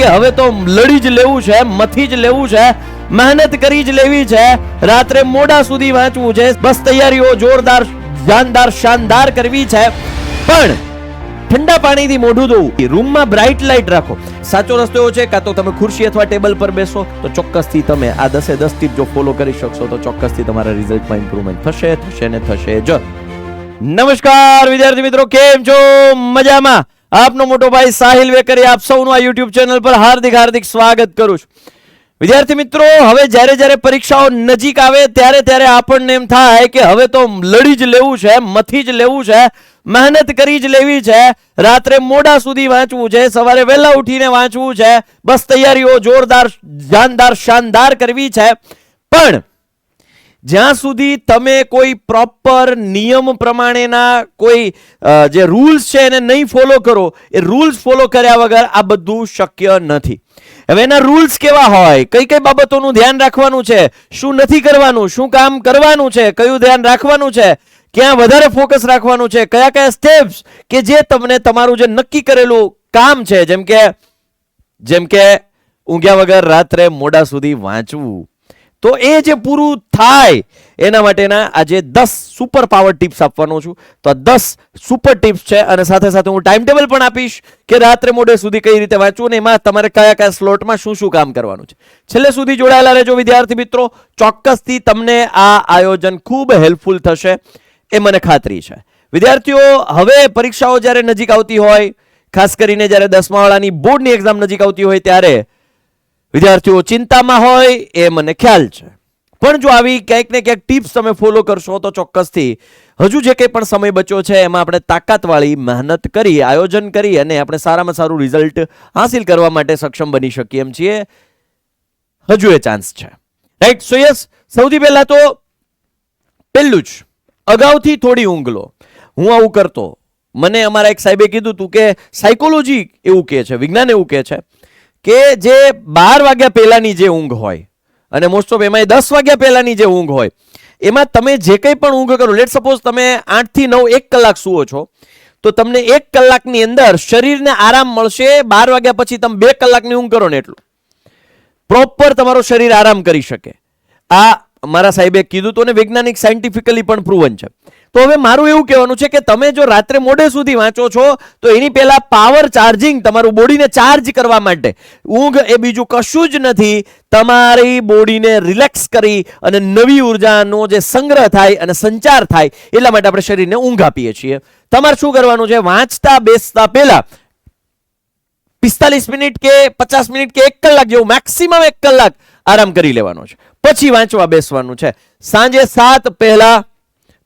કે હવે તો લડી જ લેવું છે, મથી જ લેવું છે, મહેનત કરી જ લેવી છે, રાત્રે મોડા સુધી વાંચવું છે, બસ તૈયારીઓ જોરદાર, જાનદાર, શાનદાર કરવી છે. પણ ઠંડા પાણીથી મોઢું ધોવું, રૂમમાં બ્રાઇટ લાઇટ રાખો. સાચો રસ્તો એવો છે, કાં તો તમે ખુરશી અથવા ટેબલ પર બેસો, તો ચોક્કસથી તમે આ 10 ટીપ જો ફોલો કરી શકશો તો ચોક્કસથી તમારા રિઝલ્ટમાં ઇમ્પ્રુવમેન્ટ થશે ને થશે જ. નમસ્કાર વિદ્યાર્થી મિત્રો, કેમ છો? મજામાં? આપનો મોટો ભાઈ સાહિલ વેકરી આપ સૌનું આ યુટ્યુબ ચેનલ પર હાર્દિક સ્વાગત કરું છું. વિદ્યાર્થી મિત્રો, હવે જ્યારે પરીક્ષાઓ નજીક આવે ત્યારે આપણને એમ થાય કે હવે તો લડી જ લેવું છે, મથી જ લેવું છે, મહેનત કરી જ લેવી છે, રાત્રે મોડા સુધી વાંચવું છે, સવારે વહેલા ઉઠીને વાંચવું છે, બસ તૈયારીઓ જોરદાર, જાનદાર, શાનદાર કરવી છે. પણ જ્યાં સુધી તમે કોઈ પ્રોપર નિયમ પ્રમાણેના કોઈ જે રૂલ્સ છે એને નહીં ફોલો કરો, એ રૂલ્સ ફોલો કર્યા વગર આ બધું શક્ય નથી. હવે એના રૂલ્સ કેવા હોય, કઈ બાબતોનું ધ્યાન રાખવાનું છે, શું નથી કરવાનું, શું કામ કરવાનું છે, કયું ધ્યાન રાખવાનું છે, ક્યાં વધારે ફોકસ રાખવાનું છે, કયા સ્ટેપ્સ કે જે તમને તમારું જે નક્કી કરેલું કામ છે, જેમ કે ઊંઘ્યા વગર રાત્રે મોડા સુધી વાંચવું, તો એ જે પૂરું થાય એના માટેના આજે 10 સુપર પાવર ટિપ્સ આપવાનો છું. તો આ 10 સુપર ટિપ્સ છે અને સાથે હું ટાઈમ ટેબલ પણ આપીશ કે રાત્રે મોડે સુધી કઈ રીતે વાંચવું અને એમાં તમારે કયા સ્લોટમાં શું કામ કરવાનું છે. છેલ્લે સુધી જોડાયેલા રહેજો વિદ્યાર્થી મિત્રો, ચોક્કસથી તમને આ આયોજન ખૂબ હેલ્પફુલ થશે એ મને ખાતરી છે. વિદ્યાર્થીઓ, હવે પરીક્ષાઓ જ્યારે નજીક આવતી હોય, ખાસ કરીને જ્યારે 10મા વાળાની બોર્ડની એક્ઝામ નજીક આવતી હોય ત્યારે વિદ્યાર્થીઓ ચિંતામાં હોય એ મને ખ્યાલ છે. પણ જો આવી ક્યાંક ને ક્યાંક ટિપ્સ તમે ફોલો કરશો તો ચોક્કસથી હજુ જે કંઈ પણ સમય બચ્યો છે એમાં આપણે તાકાતવાળી મહેનત કરી, આયોજન કરી અને આપણે સારામાં સારું રિઝલ્ટ હાંસિલ કરવા માટે સક્ષમ બની શકીએ એમ છીએ. હજુ એ ચાન્સ છે, રાઈટ? સો યસ, સૌથી પહેલા તો પહેલું જ અગાઉથી થોડી ઊંઘ લો. હું આવું કરતો, મને અમારા એક સાહેબે કીધું હતું કે સાયકોલોજી એવું કહે છે, વિજ્ઞાન એવું કહે છે કે જે 12 વાગ્યા પહેલાની જે ઊંઘ હોય અને મોસ્ટ ઓફ એમાં 10 વાગ્યા પહેલાની જે ઊંઘ હોય, એમાં તમે જે કંઈ પણ ઊંઘ કરો, લેટ સપોઝ તમે 8 થી 9 1 કલાક સૂવો છો, તો તમને 1 કલાકની અંદર શરીરને આરામ મળશે. 12 વાગ્યા પછી તમે 2 કલાકની ઊંઘ કરો ને એટલું પ્રોપર તમારું શરીર આરામ કરી શકે. આ મારા સાહેબે કીધું તો, ને વૈજ્ઞાનિક સાયન્ટિફિકલી પણ પ્રૂવન છે. તો હવે મારું એવું કહેવાનું છે કે તમે જો રાત્રે મોડે સુધી વાંચો છો તો એની પહેલા પાવર ચાર્જિંગ, તમારું બોડીને ચાર્જ કરવા માટે ઊંઘ એ બીજું કશું જ નથી, તમારી બોડીને રિલેક્સ કરી અને નવી ઉર્જાનો જે સંગ્રહ થાય અને સંચાર થાય એટલા માટે આપણે શરીરને ઊંઘ આપીએ છીએ. તમારે શું કરવાનું છે, વાંચતા બેસતા પહેલા 45 મિનિટ કે 50 મિનિટ કે 1 કલાક જેવું, મેક્સિમમ 1 કલાક આરામ કરી લેવાનો છે, પછી વાંચવા બેસવાનું છે. સાંજે 7 પહેલા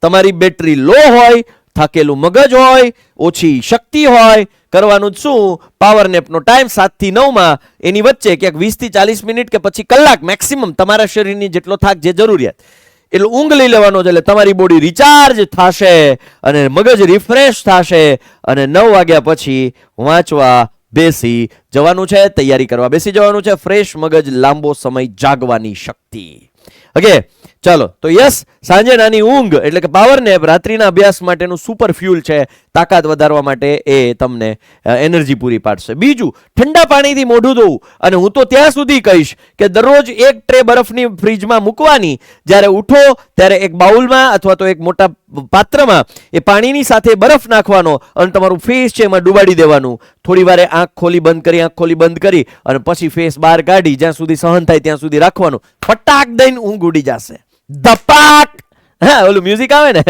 તમારી બેટરી લો હોય, થાકેલું મગજ હોય, ઓછી શક્તિ હોય, કરવાનું જ શું, પાવર નેપનો ટાઈમ 7 થી 9 માં એની વચ્ચે ક્યાંક 20 થી 40 મિનિટ કે પછી કલાક મેક્સિમમ તમારા શરીરની જેટલો થાક, જે જરૂરિયાત એટલું ઊંઘ લઈ લેવાનો છે. એટલે તમારી બોડી રિચાર્જ થશે અને મગજ રિફ્રેશ થશે અને 9 વાગ્યા પછી વાંચવા બેસી જવાનું છે, તૈયારી કરવા બેસી જવાનું છે. ફ્રેશ મગજ, લાંબો સમય જાગવાની શક્તિ. ઓકે, ચાલો. તો યસ, સાંજે નાની ઊંઘ એટલે કે પાવર નેપ રાત્રિના અભ્યાસ માટેનું સુપર ફ્યુલ છે. તાકાત વધારવા માટે એ તમને એનર્જી પૂરી પાડશે. બીજું, ઠંડા પાણીથી મોઢું ધોવું. અને હું તો ત્યાં સુધી કહીશ કે દરરોજ 1 ટ્રે બરફની ફ્રીજમાં મૂકવાની, જ્યારે ઉઠો ત્યારે એક બાઉલમાં અથવા તો એક મોટા પાત્રમાં એ પાણીની સાથે બરફ નાખવાનો અને તમારું ફેસ છે એમાં ડુબાડી દેવાનું. થોડી વારે આંખ ખોલી બંધ કરી અને પછી ફેસ બહાર કાઢી જ્યાં સુધી સહન થાય ત્યાં સુધી રાખવાનું. ફટાક દઈને ઊંઘ ઉડી જશે. ધપાક, હા, ઓલું મ્યુઝિક આવે ને,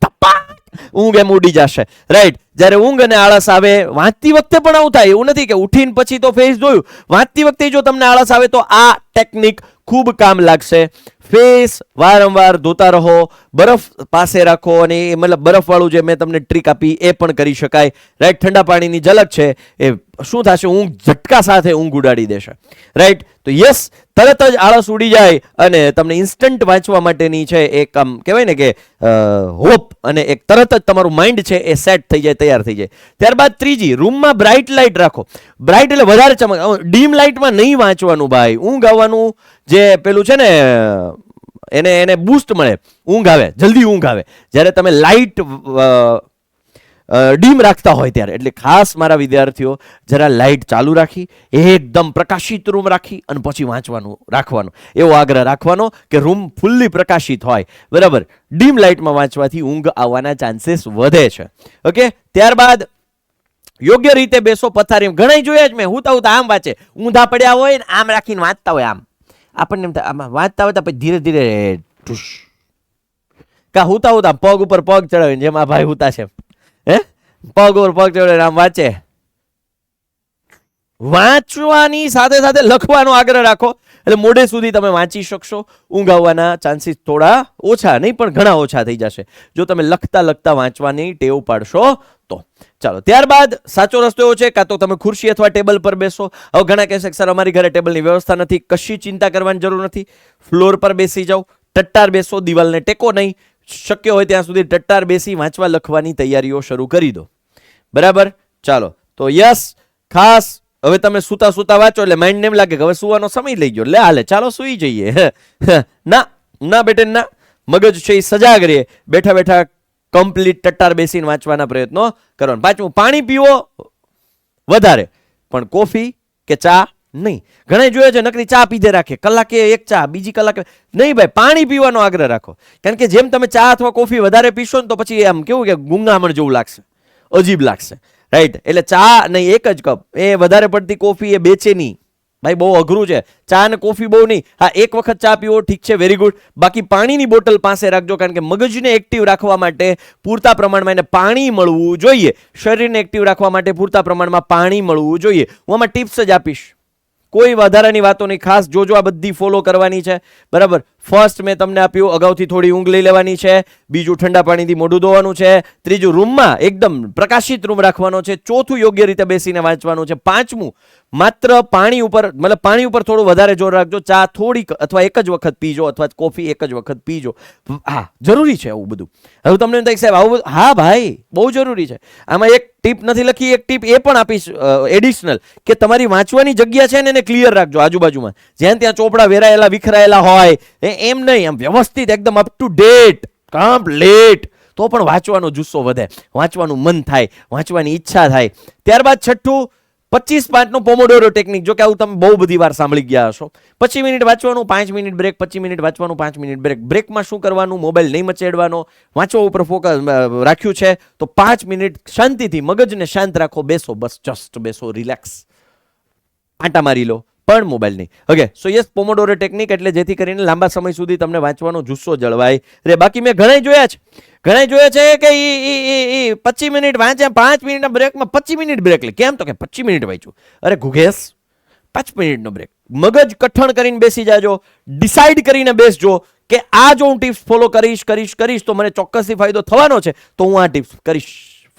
ધપાક, ઊંઘ એમ ઉડી જશે, રાઈટ? જ્યારે ઊંઘ અને આળસ આવે, વાંચતી વખતે પણ આવું થાય, એવું નથી કે ઉઠીને પછી તો ફેસ જોયું, વાંચતી વખતે જો તમને આળસ આવે તો આ ટેકનિક ખૂબ કામ લાગશે. ફેસ વારંવાર ધોતા રહો, બરફ પાસે રાખો અને એ મતલબ બરફવાળું જે મેં તમને ટ્રીક આપી એ પણ કરી શકાય, રાઈટ? ઠંડા પાણીની ઝલક છે એ શું થશે, ઊંઘ ઝટકા સાથે ઊંઘ ઉડાડી દેશે, રાઈટ? તો યસ, તરત જ આળસ ઉડી જાય અને તમને ઇન્સ્ટન્ટ વાંચવા માટેની છે એક આમ કહેવાય ને કે હોપ, અને એક તરત જ તમારું માઇન્ડ છે એ સેટ થઈ જાય, તૈયાર થઈ જાય. ત્યારબાદ ત્રીજી, રૂમમાં બ્રાઇટ લાઇટ રાખો. બ્રાઇટ એટલે વધારે ચમક, ડીમ લાઇટમાં નહીં વાંચવાનું ભાઈ. ઊંઘ આવવાનું જે પેલું છે ને એને બૂસ્ટ મળે, ઊંઘ આવે, જલ્દી ઊંઘ આવે. જ્યારે તમે લાઇટ ડીમ રાખતા હોય ત્યારે. એટલે ખાસ મારા વિદ્યાર્થીઓ જરા લાઇટ ચાલુ રાખી એકદમ પ્રકાશિત રૂમ રાખી અને પછી વાંચવાનું રાખવાનો, એવો આગ્રહ રાખવાનો કે રૂમ ફૂલ્લી પ્રકાશિત હોય. બરાબર, ડીમ લાઇટમાં વાંચવાથી ઊંઘ આવવાના ચાન્સીસ વધે છે. ઓકે, ત્યારબાદ યોગ્ય રીતે બેસો પથારી. ઘણા જોયા જ મેં, હુતા હુતા આમ વાંચે, ઊંધા પડ્યા હોય ને આમ રાખીને વાંચતા હોય. આમ આપણને એમ થાય આમાં વાંચતા હોય પછી ધીરે ધીરે કા હુતા હુતા પગ ઉપર પગ ચડાવીને, જેમ આ ભાઈ હુતા છે, પગ ઉપર પગ ચડાવીને આમ વાંચે. વાંચવાની સાથે સાથે લખવાનો આગ્રહ રાખો, એટલે મોડે સુધી તમે વાંચી શકશો. ઊંઘ આવવાના ચાન્સીસ થોડા ઓછા નહીં પણ ઘણા ઓછા થઈ જશે જો તમે લખતા લખતા વાંચવાની ટેવ પાડશો તો. ચાલો, ત્યારબાદ સાચો રસ્તો એવો છે, કાં તો તમે ખુરશી અથવા ટેબલ પર બેસો. હવે ઘણા કહેશે કે સર અમારી ઘરે ટેબલની વ્યવસ્થા નથી. કશી ચિંતા કરવાની જરૂર નથી. ફ્લોર પર બેસી જાઓ, ટટ્ટાર બેસો, દિવાલને ટેકો નહીં. શક્ય હોય ત્યાં સુધી ટટ્ટાર બેસી વાંચવા લખવાની તૈયારીઓ શરૂ કરી દો. બરાબર, ચાલો તો યસ. ખાસ હવે તમે સુતા સુતા વાંચો એટલે માઇન્ડ એમ લાગે કે હવે સુવાનો સમય લઈ ગયો, લે હાલે ચાલો સુઈ જઈએ. ના ના બેટે ના, મગજ છે એ સજાગ રહે. બેઠા બેઠા કમ્પ્લીટ ટટ્ટાર બેસીને વાંચવાના પ્રયત્નો કરવાનો. પાંચમું, પાણી પીવો વધારે, પણ કોફી કે ચા નહીં. ઘણા જોયા છે નકરી ચા પીધે રાખે, કલાકે એક ચા, બીજી કલાકે નહીં. ભાઈ, પાણી પીવાનો આગ્રહ રાખો. કારણ કે જેમ તમે ચા અથવા કોફી વધારે પીશો ને તો પછી આમ કેવું કે ગુંગામણ જેવું લાગશે, અજીબ લાગશે. રાઈટ, એટલે ચા નહીં, એક જ કપ. એ વધારે પડતી કોફી એ બેચેની. ભાઈ બહુ અઘરું છે. ચા અને કોફી બહુ નહીં. હા, એક વખત ચા પીવો ઠીક છે, વેરી ગુડ. બાકી પાણીની બોટલ પાસે રાખજો, કારણ કે મગજને એક્ટિવ રાખવા માટે પૂરતા પ્રમાણમાં એને પાણી મળવું જોઈએ. શરીરને એક્ટિવ રાખવા માટે પૂરતા પ્રમાણમાં પાણી મળવું જોઈએ. હું આમાં ટિપ્સ જ આપીશ, કોઈ વધારાની વાતો નહીં. ખાસ જોજો, આ બધી ફોલો કરવાની છે. બરાબર, ફર્સ્ટ મેં તમને આપ્યું, અગાઉથી થોડી ઊંઘ લઈ લેવાની છે. બીજું, ઠંડા પાણીથી મોઢું ધોવાનું છે. ત્રીજું, રૂમમાં એકદમ પ્રકાશિત રૂમ રાખવાનો છે. ચોથું, યોગ્ય રીતે બેસીને વાંચવાનું છે. પાંચમું, માત્ર પાણી ઉપર, મતલબ પાણી ઉપર થોડું વધારે જોર રાખજો. ચા થોડીક અથવા એક જ વખત પીજો, અથવા કોફી એક જ વખત પીજો. હા, જરૂરી છે આવું બધું. હવે તમને એમ થાય સાહેબ આવું બધું, હા ભાઈ બહુ જરૂરી છે. આમાં એક ટીપ નથી લખી, એક ટીપ એ પણ આપીશ એડિશનલ, કે તમારી વાંચવાની જગ્યા છે ને એને ક્લિયર રાખજો આજુબાજુમાં. જ્યાં ત્યાં ચોપડા વેરાયેલા વિખરાયેલા હોય એમ નહીં, આમ વ્યવસ્થિત એકદમ અપ ટુ ડેટ કમ્પ્લીટ, તો પણ વાંચવાનો જુસ્સો વધે, વાંચવાનું મન થાય, વાંચવાની ઈચ્છા થાય. ત્યારબાદ છઠ્ઠું, 25-5 પોમોડોરો ટેકનિક. જો કે આવું તમે બહુ બધી વાર સાંભળી ગયા હશો. 25 મિનિટ વાંચવાનું, 5 મિનિટ બ્રેક, 25 મિનિટ વાંચવાનું, 5 મિનિટ બ્રેક. બ્રેકમાં શું કરવાનું? મોબાઈલ નહીં મચેડવાનો, વાંચવા ઉપર ફોકસ રાખ્યું છે તો 5 મિનિટ શાંતિથી મગજને શાંત રાખો, બેસો, બસ જસ્ટ બેસો, રિલેક્સ, આંટા મારી લો, પણ મોબાઈલ નહીં. ઓકે, સો યસ, પોમોડોરો ટેકનિક, એટલે જેથી કરીને લાંબા સમય સુધી તમને વાંચવાનો જુસ્સો જળવાય રે. બાકી મેં ઘણા જોયા છે કે 25 મિનિટ વાંચ્યા, 5 મિનિટના બ્રેકમાં 25 મિનિટ બ્રેક લે. કેમ? તો કે 25 મિનિટ વાંચ્યું. અરે ઘુઘેસ, 5 મિનિટનો બ્રેક. મગજ કઠણ કરીને બેસી જાજો, ડિસાઈડ કરીને બેસજો કે આ જો હું ટિપ્સ ફોલો કરીશ તો મને ચોક્કસથી ફાયદો થવાનો છે, તો હું આ ટિપ્સ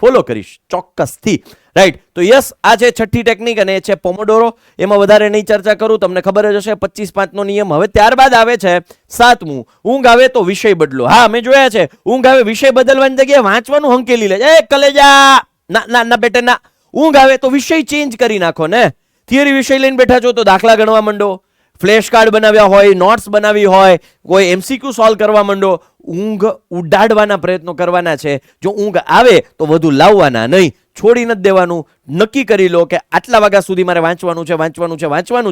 ફોલો કરીશ ચોક્કસથી. રાઈટ, તો યસ, આ છે છઠ્ઠી ટેકનિક અને એ છે પોમોડોરો. એમાં વધારે નહીં ચર્ચા કરું, તમને ખબર જ હશે 25-5 નિયમ. હવે ત્યારબાદ આવે છે 7મું, ઊંઘ આવે તો વિષય બદલો. હા, મેં જોયા છે, ઊંઘ આવે વિષય બદલવાની જગ્યાએ વાંચવાનું હંકેલી લે. એ કલેજા, ના ના બેટે ના. ઊંઘ આવે તો વિષય ચેન્જ કરી નાખો ને. થિયરી વિષય લઈને બેઠા છો તો દાખલા ગણવા માંડો, ફ્લેશ કાર્ડ બનાવ્યા હોય, નોટ્સ બનાવી હોય, કોઈ એમસીક્યુ સોલ્વ કરવા માંડો. ઊંઘ ઉડાડવાના પ્રયત્નો કરવાના છે. જો ઊંઘ આવે તો વધુ લાવવાના નહીં, છોડી નથી દેવાનું. નક્કી કરી લો કે આટલા વાગ્યા સુધી મારે વાંચવાનું જ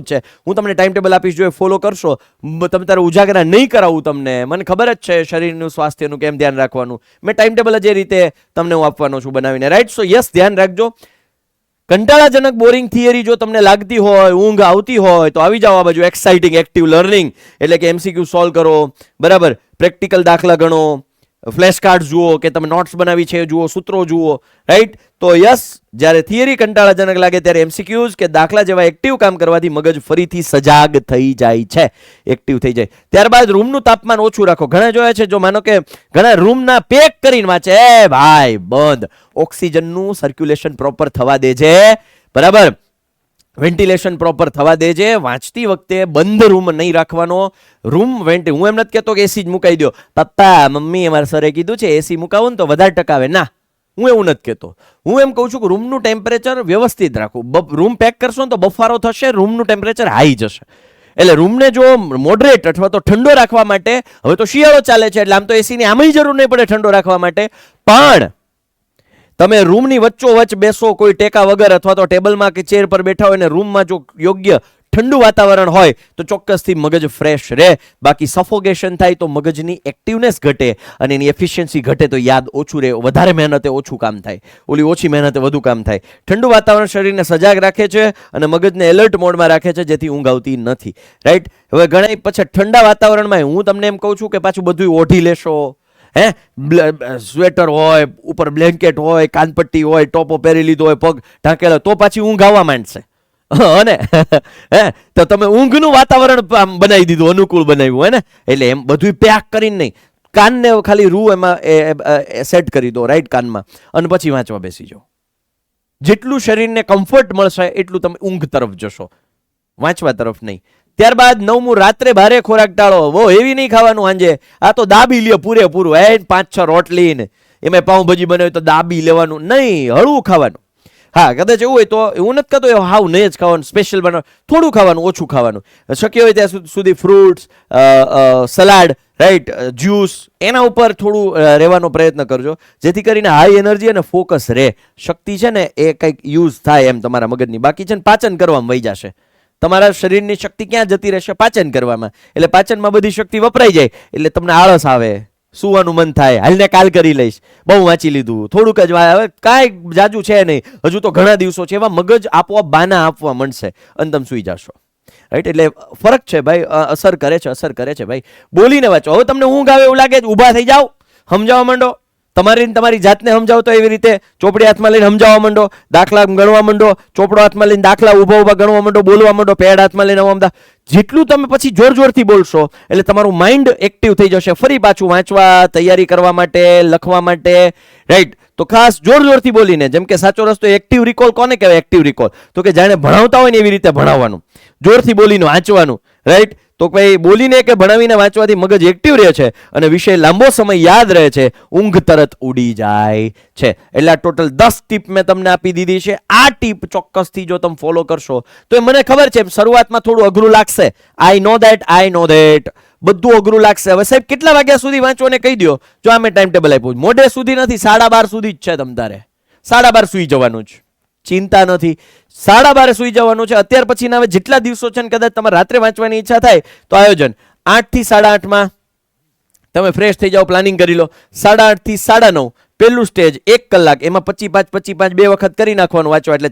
છે. હું તમને ટાઈમ ટેબલ આપીશ, જો એ ફોલો કરશો. તમે તારે ઉજાગરા નહીં કરાવું તમને, મને ખબર જ છે શરીરનું સ્વાસ્થ્યનું કેમ ધ્યાન રાખવાનું. મેં ટાઈમ ટેબલ જ એ રીતે તમને હું આપવાનો છું બનાવીને. રાઈટ, સો યસ, ધ્યાન રાખજો. કંટાળાજનક બોરિંગ થિયરી જો તમને લાગતી હોય, ઊંઘ આવતી હોય, તો આવી જાઓ આ બાજુ. એક્સાઇટિંગ એક્ટિવ લર્નિંગ, એટલે કે એમસીક્યુ સોલ્વ કરો, બરાબર, પ્રેક્ટિકલ દાખલા ગણો, ફ્લેશ કાર્ડ જુઓ, કે તમે નોટ્સ બનાવી છે જુઓ, સૂત્રો જુઓ. રાઈટ, તો યસ, જ્યારે થિયરી કંટાળાજનક લાગે ત્યારે એમસીક્યુઝ કે દાખલા જેવા એક્ટિવ કામ કરવાથી મગજ ફરીથી સજાગ થઈ જાય છે, એક્ટિવ થઈ જાય. ત્યારબાદ રૂમનું તાપમાન ઓછું રાખો. ઘણા જોયા છે, જો માનો કે ઘણા રૂમના પેક કરીને વાંચે, એ ભાઈ બંધ, ઓક્સિજનનું સર્ક્યુલેશન પ્રોપર થવા દેજે, બરાબર, વેન્ટિલેશન પ્રોપર થવા દેજે. વાંચતી વખતે બંધ રૂમ નહીં રાખવાનો. રૂમ હું એમ નથી કહેતો કે એસી જ મુકાઈ દો. પપ્પા મમ્મી અમારા સરે કીધું છે એસી મુકાવો ને તો વધારે ટકાવે. ના, હું એવું નથી કહેતો. હું એમ કહું છું કે રૂમનું ટેમ્પરેચર વ્યવસ્થિત રાખવું. રૂમ પેક કરશો ને તો બફારો થશે, રૂમનું ટેમ્પરેચર હાઈ જશે. એટલે રૂમને જો મોડરેટ અથવા તો ઠંડો રાખવા માટે, હવે તો શિયાળો ચાલે છે એટલે આમ તો એસીની આમાંય જરૂર નહીં પડે ઠંડો રાખવા માટે, પણ તમે રૂમની વચ્ચોવચ્ચ બેસો કોઈ ટેકા વગર અથવા તો ટેબલમાં કે ચેર પર બેઠા હોય ને રૂમમાં જો યોગ્ય ઠંડુ વાતાવરણ હોય તો ચોક્કસથી મગજ ફ્રેશ રહે. બાકી સફોકેશન થાય તો મગજની એક્ટિવનેસ ઘટે અને એની એફિશિયન્સી ઘટે તો યાદ ઓછું રહે, વધારે મહેનતે ઓછું કામ થાય, ઓલી ઓછી મહેનતે વધુ કામ થાય. ઠંડુ વાતાવરણ શરીરને સજાગ રાખે છે અને મગજને એલર્ટ મોડમાં રાખે છે, જેથી ઊંઘ આવતી નથી. રાઈટ. હવે ઘણા પછી ઠંડા વાતાવરણમાં હું તમને એમ કહું છું કે પાછું બધું ઓઢી લેશો, સ્વેટર હોય, ઉપર બ્લેન્કેટ હોય, કાનપટ્ટી હોય, ટોપો પહેરી લીધો હોય, પગ ઢાંકેલો, તો પાછી ઊંઘ આવવા માંડશે. અને તો તમે ઊંઘનું વાતાવરણ બનાવી દીધું, અનુકૂળ બનાવ્યું હે ને. એટલે એમ બધું પેક કરીને નહીં, કાનને ખાલી રૂ એમાં સેટ કરી દો, રાઈટ, કાનમાં, અને પછી વાંચવા બેસી જાઓ. જેટલું શરીરને કમ્ફર્ટ મળશે એટલું તમે ઊંઘ તરફ જશો, વાંચવા તરફ નહીં. ત્યારબાદ 9મું, રાત્રે ભારે ખોરાક ટાળો. બહુ હેવી નહીં ખાવાનું સાંજે. આ તો દાબી લ્યો પૂરેપૂરું, 5-6 રોટલી ને એમાં પાઉંભાજી બનાવી તો દાબી લેવાનું નહીં, હળવું ખાવાનું. હા, કદાચ એવું હોય તો એવું નથી કહેતો હાવ નહીં જ ખાવાનું, સ્પેશિયલ બનાવ, થોડું ખાવાનું, ઓછું ખાવાનું. શક્ય હોય ત્યાં સુધી ફ્રૂટ્સ, સલાડ, રાઈટ, જ્યુસ, એના ઉપર થોડું રહેવાનો પ્રયત્ન કરજો, જેથી કરીને હાઈ એનર્જી અને ફોકસ રહે. શક્તિ છે ને એ કંઈક યુઝ થાય એમ તમારા મગજની. બાકી છે ને પાચન કરવામાં વહી જશે. તમારા શરીરની શક્તિ ક્યાં જતી રહેશે? પાચન કરવામાં. એટલે પાચનમાં બધી શક્તિ વપરાઈ જાય એટલે તમને આળસ આવે, સુવાનું મન થાય, હાલને કાલ કરી લઈશ, બહુ વાંચી લીધું, થોડુંક જ હવે કાંઈ જાજુ છે નહીં, હજુ તો ઘણા દિવસો છે, એવા મગજ આપોઆપ બાના આપવા માંડશે અને તમે સુઈ જશો. રાઈટ. એટલે ફરક છે ભાઈ, અસર કરે છે, અસર કરે છે ભાઈ. બોલીને વાંચો. હવે તમને ઊંઘ આવે એવું લાગે, ઊભા થઈ જાઓ, સમજાવવા માંડો. તમારી જાતને સમજાવો તો એવી રીતે ચોપડી હાથમાં લઈને સમજાવવા માંડો, દાખલા ગણવા માંડો, ચોપડો હાથમાં લઈને દાખલા ઊભા ગણવા માંડો, બોલવા માંડો, પેડ હાથમાં લઈને આવવા. જેટલું તમે પછી જોરથી બોલશો એટલે તમારું માઇન્ડ એક્ટિવ થઈ જશે, ફરી પાછું વાંચવા, તૈયારી કરવા માટે, લખવા માટે. રાઈટ. તો ખાસ જોરથી બોલીને, જેમ કે સાચો રસ્તો એક્ટિવ રિકોલ કોને કહેવાય? એક્ટિવ રિકોલ તો કે જાણે ભણાવતા હોય ને એવી રીતે ભણાવવાનું, જોરથી બોલીને વાંચવાનું. રાઈટ. તો ભાઈ બોલીને કે ભણાવીને વાંચવાથી મગજ એક્ટિવ રહે છે અને વિષય લાંબો સમય યાદ રહે છે, ઊંઘ તરત ઉડી જાય છે. એટલે આ ટોટલ 10 ટીપ મેં તમને આપી દીધી છે. આ ટીપ ચોક્કસથી જો તમે ફોલો કરશો તો એ મને ખબર છે શરૂઆતમાં થોડું અઘરું લાગશે. આઈ નો ધેટ બધું અઘરું લાગશે. હવે સાહેબ કેટલા વાગ્યા સુધી વાંચો ને કહી દો. જો આ મેં ટાઈમ ટેબલ આપ્યું, મોડે સુધી નથી, 12:30 સુધી જ છે. તમ તારે 12:30 સુઈ જવાનું જ, ચિંતા નથી. 12:30 સુઈ જવાનું છે. અત્યાર પછીના હવે જેટલા દિવસો છે ને કદાચ તમારે રાત્રે વાંચવાની ઈચ્છા થાય તો આયોજન 8 થી 8:30 તમે ફ્રેશ થઈ જાઓ, પ્લાનિંગ કરી લો. 8:30 થી 9:30 પહેલું સ્ટેજ, 1 કલાક, એમાં 25 બે વખત કરી નાખવાનું વાંચવા, એટલે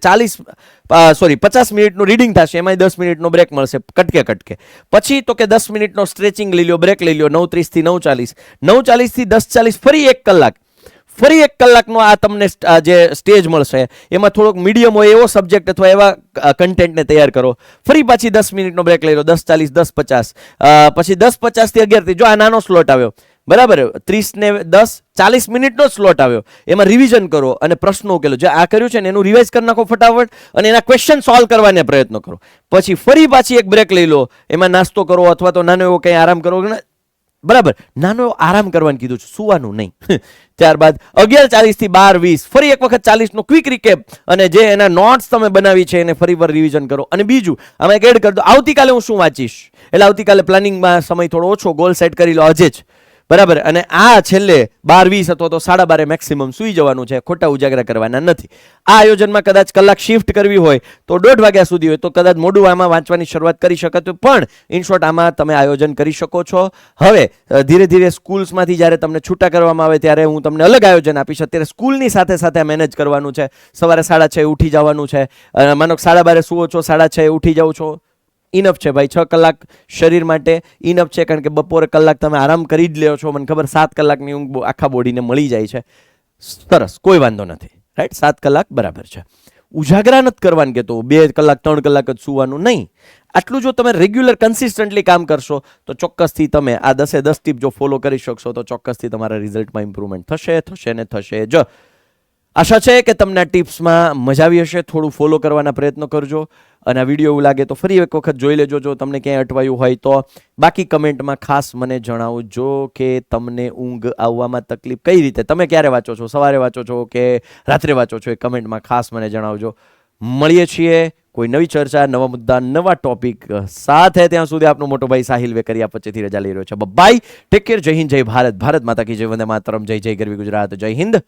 50 મિનિટનું રીડિંગ થશે, એમાં 10 મિનિટનો બ્રેક મળશે કટકે. પછી તો કે 10 મિનિટનો સ્ટ્રેચિંગ લઈ લો, બ્રેક લઈ લો. 9:30 થી 9:40, 9:40 થી 10:40 ફરી 1 કલાક, ફરી 1 કલાકનો આ તમને જે સ્ટેજ મળશે. એમાં થોડોક મીડિયમ હોય એવો સબ્જેક્ટ અથવા એવા કન્ટેન્ટને તૈયાર કરો. ફરી પાછી 10 મિનિટનો બ્રેક લઈ લો, 10:40, 10:50, પછી 10:50 થી 11 થી, જો આ નાનો સ્લોટ આવ્યો, બરાબર, 30 ને 10, 40 મિનિટનો સ્લોટ આવ્યો, એમાં રિવિઝન કરો અને પ્રશ્નો ઉકેલો. જે આ કર્યું છે ને એનું રિવાઇઝ કરી નાખો ફટાફટ અને એના ક્વેશ્ચન સોલ્વ કરવાના પ્રયત્ન કરો. પછી ફરી પાછી એક બ્રેક લઈ લો, એમાં નાસ્તો કરો અથવા તો નાનો એવો કંઈ આરામ કરો. બરાબર, નાનો એવો આરામ કરવાનું કીધું છે, સુવાનું નહીં. ત્યારબાદ 11:40 થી 12:20 ફરી એક વખત 40 નો ક્વિક રિકેપ અને જે એના નોટ્સ તમે બનાવી છે એને ફરી વાર રિવિઝન કરો. અને બીજું આમાં એક એડ કરી દો, આવતીકાલે હું શું વાંચીશ. એટલે આવતીકાલે પ્લાનિંગમાં સમય થોડો ઓછો, ગોલ સેટ કરી લો આજે જ, બરાબર. અને આ છેલ્લે 12:20 અથવા તો 12:30 મેક્સિમમ સુઈ જવાનું છે, ખોટા ઉજાગરા કરવાના નથી. આ આયોજનમાં કદાચ કલાક શિફ્ટ કરવી હોય તો 1:30 વાગ્યા સુધી હોય તો કદાચ મોડું આમાં વાંચવાની શરૂઆત કરી શકાતું, પણ ઇન શોર્ટ આમાં તમે આયોજન કરી શકો છો. હવે ધીરે ધીરે સ્કૂલ્સમાંથી જ્યારે તમને છૂટા કરવામાં આવે ત્યારે હું તમને અલગ આયોજન આપીશ. અત્યારે સ્કૂલની સાથે સાથે મેનેજ કરવાનું છે. સવારે 6:30 ઉઠી જવાનું છે. માનો 12:30 સુવો છો, 6:30 ઉઠી જાઓ છો, ઇનફ છે ભાઈ. 6 કલાક શરીર માટે ઇનફ છે, કારણ કે બપોરે કલાક તમે આરામ કરી જ લ્યો છો. મને ખબર 7 કલાકની ઊંઘ આખા બોડીને મળી જાય છે. સરસ, કોઈ વાંધો નથી. રાઈટ, 7 કલાક બરાબર છે. ઉજાગરા નથી કરવાનું કે તો 2 કલાક 3 કલાક જ સુવાનું નહીં. આટલું જો તમે રેગ્યુલર કન્સિસ્ટન્ટલી કામ કરશો તો ચોક્કસથી તમે આ 10 ટીપ જો ફોલો કરી શકશો તો ચોક્કસથી તમારા રિઝલ્ટમાં ઇમ્પ્રુવમેન્ટ થશે ને થશે જ. આશા છે કે તમને આ ટિપ્સમાં મજા આવી હશે. થોડું ફોલો કરવાના પ્રયત્નો કરજો અને આ વિડીયો એવું લાગે તો ફરી એક વખત જોઈ લેજો જો તમને ક્યાંય અટવાયું હોય તો. બાકી કમેન્ટમાં ખાસ મને જણાવજો કે તમને ઊંઘ આવવામાં તકલીફ કઈ રીતે, તમે ક્યારે વાંચો છો, સવારે વાંચો છો કે રાત્રે વાંચો છો, એ કમેન્ટમાં ખાસ મને જણાવજો. મળીએ છીએ કોઈ નવી ચર્ચા, નવા મુદ્દા, નવા ટોપિક સાથે. ત્યાં સુધી આપનો મોટો ભાઈ સાહિલ વેકરિયા પછીથી રજા લઈ રહ્યો છે. બાય, ટેક કેર, જય હિન્દ, જય ભારત, ભારત માતા કી જય, વંદે માતરમ, જય જય ગરવી ગુજરાત, જય હિન્દ.